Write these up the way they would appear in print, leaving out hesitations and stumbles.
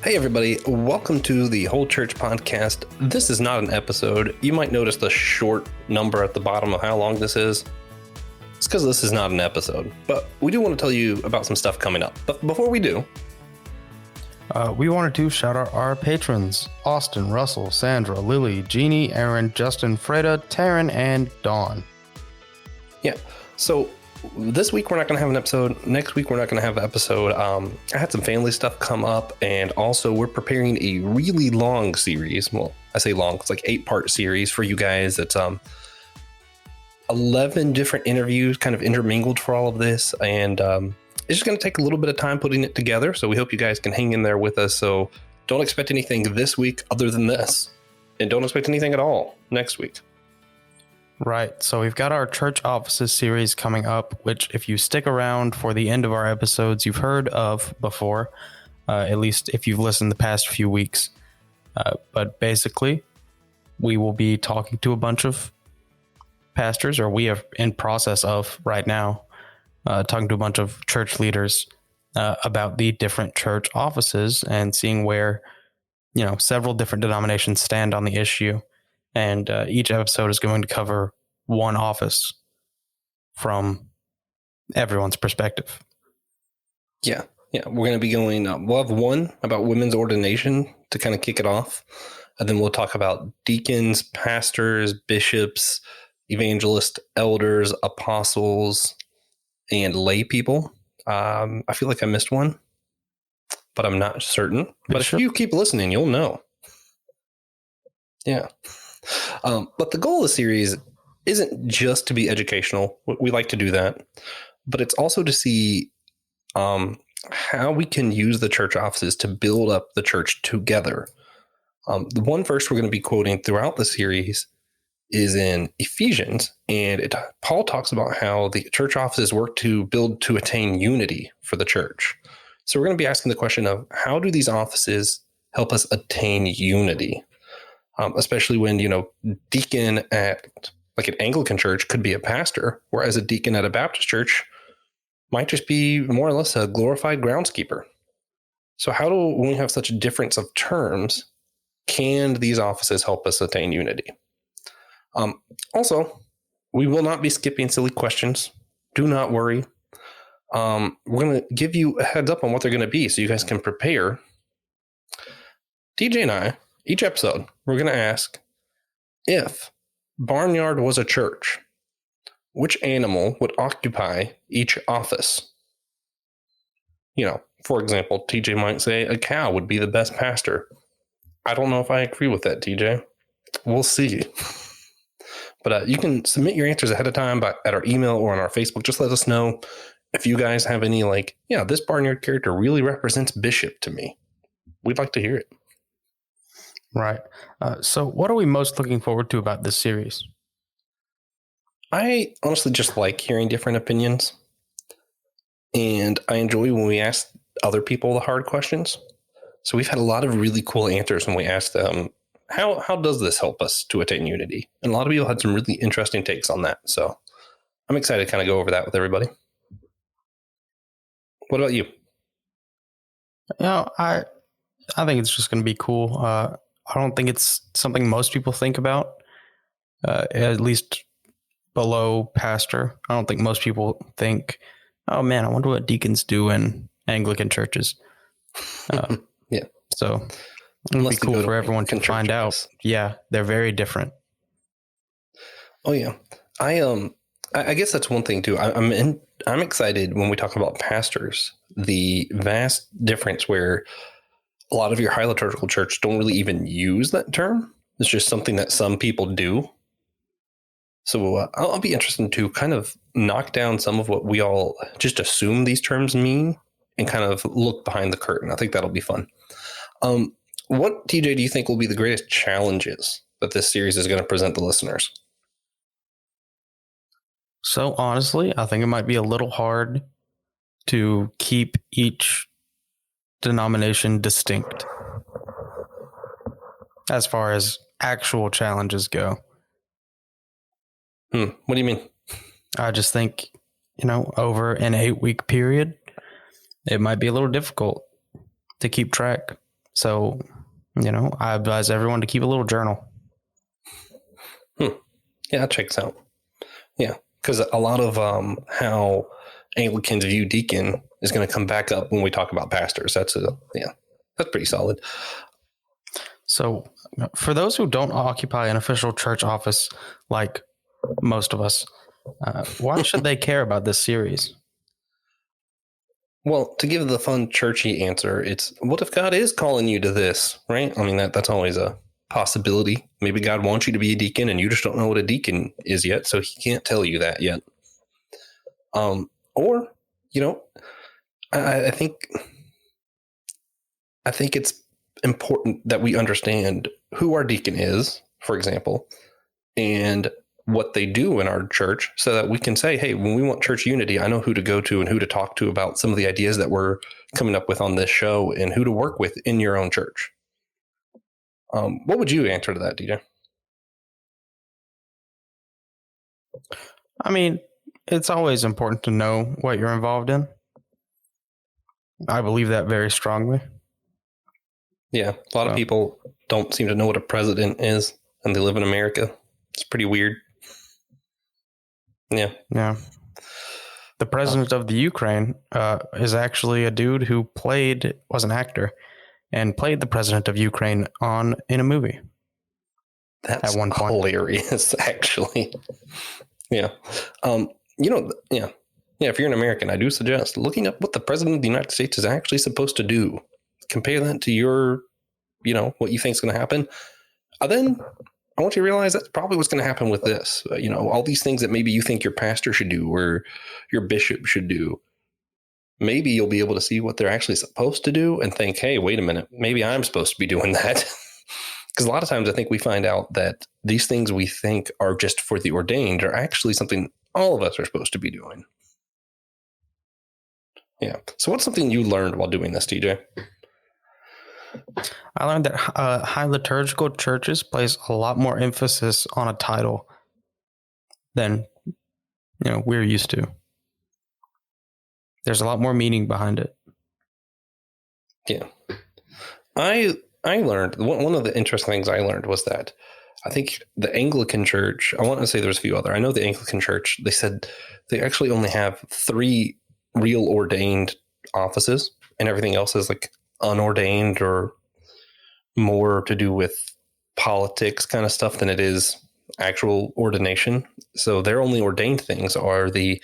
Hey everybody, welcome to the Whole Church podcast. This is not an episode. You might notice the short number at the bottom of how long this is. It's because this is not an episode, but we do want to tell you about some stuff coming up. But before we do, we wanted to shout out our patrons: Austin, Russell, Sandra, Lily, Jeannie, Aaron, Justin, Freda, Taryn, and Dawn. Yeah, so this week we're not going to have an episode. Next week we're not going to have an episode. I had some family stuff come up, and also we're preparing a really long series. Well, I say long, it's like 8-part series for you guys. It's 11 different interviews kind of intermingled for all of this, and it's just going to take a little bit of time putting it together. So we hope you guys can hang in there with us. So don't expect anything this week other than this, and don't expect anything at all next week. Right, so we've got our church offices series coming up, which if you stick around for the end of our episodes, you've heard of before, at least if you've listened the past few weeks. But basically, we will be talking to a bunch of pastors, or we are in process of right now, talking to a bunch of church leaders about the different church offices and seeing where, several different denominations stand on the issue. And each episode is going to cover one office from everyone's perspective. Yeah. We're going to be going, we'll have one about women's ordination to kind of kick it off. And then we'll talk about deacons, pastors, bishops, evangelists, elders, apostles, and lay people. I feel like I missed one, but I'm not certain. But if you keep listening, you'll know. Yeah. But the goal of the series isn't just to be educational. We like to do that, but it's also to see how we can use the church offices to build up the church together. The one verse we're going to be quoting throughout the series is in Ephesians, and Paul talks about how the church offices work to build to attain unity for the church. So we're going to be asking the question of how do these offices help us attain unity? Especially when, deacon at like an Anglican church could be a pastor, whereas a deacon at a Baptist church might just be more or less a glorified groundskeeper. So how do, when we have such a difference of terms, can these offices help us attain unity? Also, we will not be skipping silly questions. Do not worry. We're going to give you a heads up on what they're going to be so you guys can prepare. DJ and I, each episode, we're going to ask, if Barnyard was a church, which animal would occupy each office? For example, TJ might say a cow would be the best pastor. I don't know if I agree with that, TJ. We'll see. But you can submit your answers ahead of time at our email or on our Facebook. Just let us know if you guys have any this Barnyard character really represents Bishop to me. We'd like to hear it. Right. So what are we most looking forward to about this series? I honestly just like hearing different opinions. And I enjoy when we ask other people the hard questions. So we've had a lot of really cool answers when we asked them, how does this help us to attain unity? And a lot of people had some really interesting takes on that. So I'm excited to kind of go over that with everybody. What about you? I think it's just going to be cool. I don't think it's something most people think about, at least below pastor. I don't think most people think, oh man, I wonder what deacons do in Anglican churches. Yeah. So it'll be cool for everyone to find out. Yeah, they're very different. Oh yeah. I guess that's one thing too. I'm excited when we talk about pastors, the vast difference where a lot of your high liturgical church don't really even use that term. It's just something that some people do. So I'll be interested to kind of knock down some of what we all just assume these terms mean and kind of look behind the curtain. I think that'll be fun. What, TJ, do you think will be the greatest challenges that this series is going to present the listeners? So honestly, I think it might be a little hard to keep each denomination distinct as far as actual challenges go. What do you mean? I just think, over an 8-week period, it might be a little difficult to keep track So, I advise everyone to keep a little journal. Yeah, that checks out. Yeah, because a lot of how Anglicans view deacon is going to come back up when we talk about pastors. That's pretty solid. So, for those who don't occupy an official church office like most of us, why should they care about this series? Well, to give the fun churchy answer, it's what if God is calling you to this, right? I mean, that's always a possibility. Maybe God wants you to be a deacon and you just don't know what a deacon is yet, so he can't tell you that yet. Or, I think it's important that we understand who our deacon is, for example, and what they do in our church so that we can say, hey, when we want church unity, I know who to go to and who to talk to about some of the ideas that we're coming up with on this show and who to work with in your own church. What would you answer to that, DJ? I mean, it's always important to know what you're involved in. I believe that very strongly. Yeah, a lot of people don't seem to know what a president is, and they live in America. It's pretty weird. Yeah. The president of the Ukraine is actually a dude who was an actor and played the president of Ukraine in a movie. That's at one point. Hilarious, actually. Yeah. If you're an American, I do suggest looking up what the president of the United States is actually supposed to do. Compare that to your, what you think is going to happen. Then I want you to realize that's probably what's going to happen with this. All these things that maybe you think your pastor should do or your bishop should do. Maybe you'll be able to see what they're actually supposed to do and think, hey, wait a minute, maybe I'm supposed to be doing that. Because a lot of times I think we find out that these things we think are just for the ordained are actually something all of us are supposed to be doing. Yeah. So what's something you learned while doing this, TJ? I learned that high liturgical churches place a lot more emphasis on a title than we're used to. There's a lot more meaning behind it. Yeah. I learned one of the interesting things I learned was that I think the Anglican Church, I want to say there's a few other. I know the Anglican Church, they said they actually only have 3 real ordained offices and everything else is like unordained or more to do with politics kind of stuff than it is actual ordination. So their only ordained things are the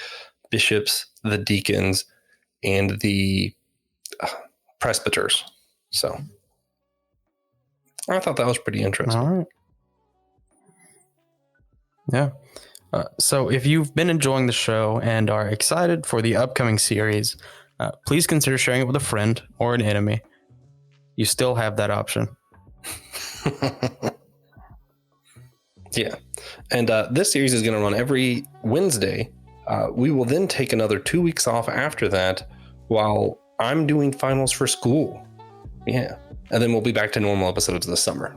bishops, the deacons, and the presbyters. So I thought that was pretty interesting. All right. Yeah. So if you've been enjoying the show and are excited for the upcoming series, please consider sharing it with a friend or an enemy. You still have that option. Yeah. And this series is going to run every Wednesday. We will then take another 2 weeks off after that while I'm doing finals for school. Yeah. And then we'll be back to normal episodes this summer.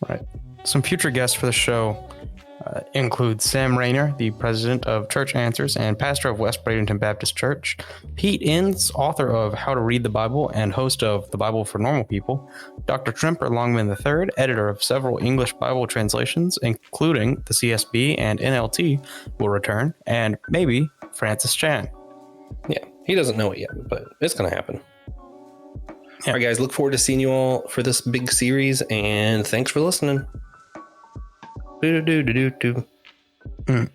Right. Some future guests for the show include Sam Rayner, the president of Church Answers and pastor of West Bradenton Baptist Church, Pete Inns, author of How to Read the Bible and host of The Bible for Normal People, Dr. Tremper Longman III, editor of several English Bible translations, including the CSB and NLT, will return, and maybe Francis Chan. Yeah, he doesn't know it yet, but it's going to happen. Yeah. All right, guys, look forward to seeing you all for this big series, and thanks for listening. Do do do do do.